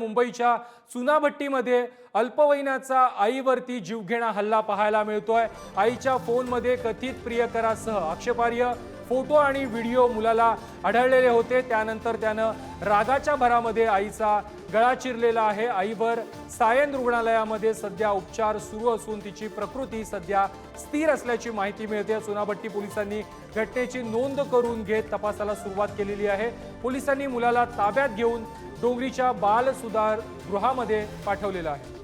मुंबईच्या चुनाभट्टीमध्ये अल्पवयीनाचा आईवरती जीवघेणा हल्ला पाहायला मिळतोय। आईच्या फोनमध्ये कथित प्रियकरासह आक्षेपार्ह फोटो आणि व्हिडिओ मुलाला आढळलेले होते। त्यानंतर त्यानं रागाच्या भरामध्ये आईचा गळा चिरलेला आहे। आईवर सायन रुग्णालयामध्ये सध्या उपचार सुरू असून तिची प्रकृती सध्या स्थिर असल्याची माहिती मिळते। चुनाभट्टी पोलिसांनी घटनेची नोंद करून घेत तपासाला सुरुवात केलेली आहे। पोलिसांनी मुलाला ताब्यात घेऊन डोंगरीच्या बाल सुधार गृहामध्ये पाठवलेलं आहे।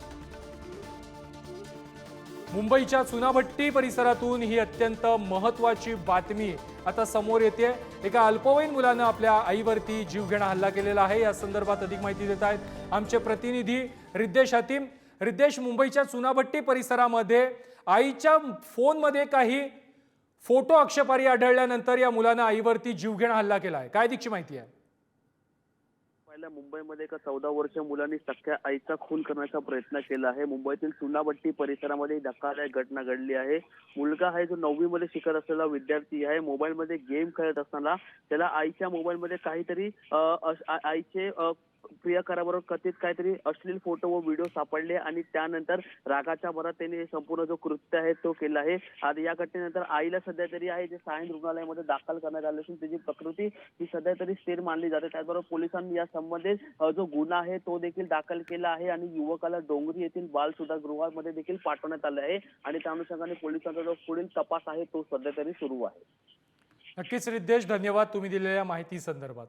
मुंबईच्या चुनाभट्टी परिसरातून ही अत्यंत महत्त्वाची बातमी आता समोर येते। एका अल्पवयीन मुलानं आपल्या आईवरती जीवघेणा हल्ला केलेला आहे। या संदर्भात अधिक माहिती देत आहेत आमचे प्रतिनिधी रिद्देश हातीम। रिद्देश, मुंबईच्या चुनाभट्टी परिसरामध्ये आईच्या फोनमध्ये काही फोटो आक्षेपार्ह आढळल्यानंतर या मुलानं आईवरती जीवघेणा हल्ला केला आहे। काय दिसची माहिती आहे? मुंबईमध्ये एका 14 वर्षीय मुलांनी सख्या आईचा खून करण्याचा प्रयत्न केला आहे। मुंबईतील चुनाभट्टी परिसरामध्ये धक्कादायक घटना घडली आहे। मुलगा आहे जो 9वी मध्ये शिकत असलेला विद्यार्थी आहे। मोबाईलमध्ये गेम खेळत असताना त्याला आईच्या मोबाईलमध्ये काहीतरी आईचे प्रियकराबरोबर कथित काहीतरी अश्लील फोटो व व्हिडिओ सापडले आणि त्यानंतर रागाच्या भरात त्यांनी संपूर्ण जो कृत्य आहे तो केला आहे। आणि या घटनेनंतर आईला सध्या तरी आहे जे सायन रुग्णालयामध्ये दाखल करण्यात आले असून त्याची प्रकृती ही सध्या तरी स्थिर मानली जाते। त्याचबरोबर पोलिसांनी या संबंधित जो गुन्हा आहे तो देखील दाखल केला आहे आणि युवकाला डोंगरी येथील बाल सुधार गृहामध्ये देखील पाठवण्यात आले आहे आणि त्या अनुषंगाने पोलिसांचा जो पुढील तपास आहे तो सध्या तरी सुरू आहे। नक्कीच रिद्देश, धन्यवाद तुम्ही दिलेल्या माहिती संदर्भात।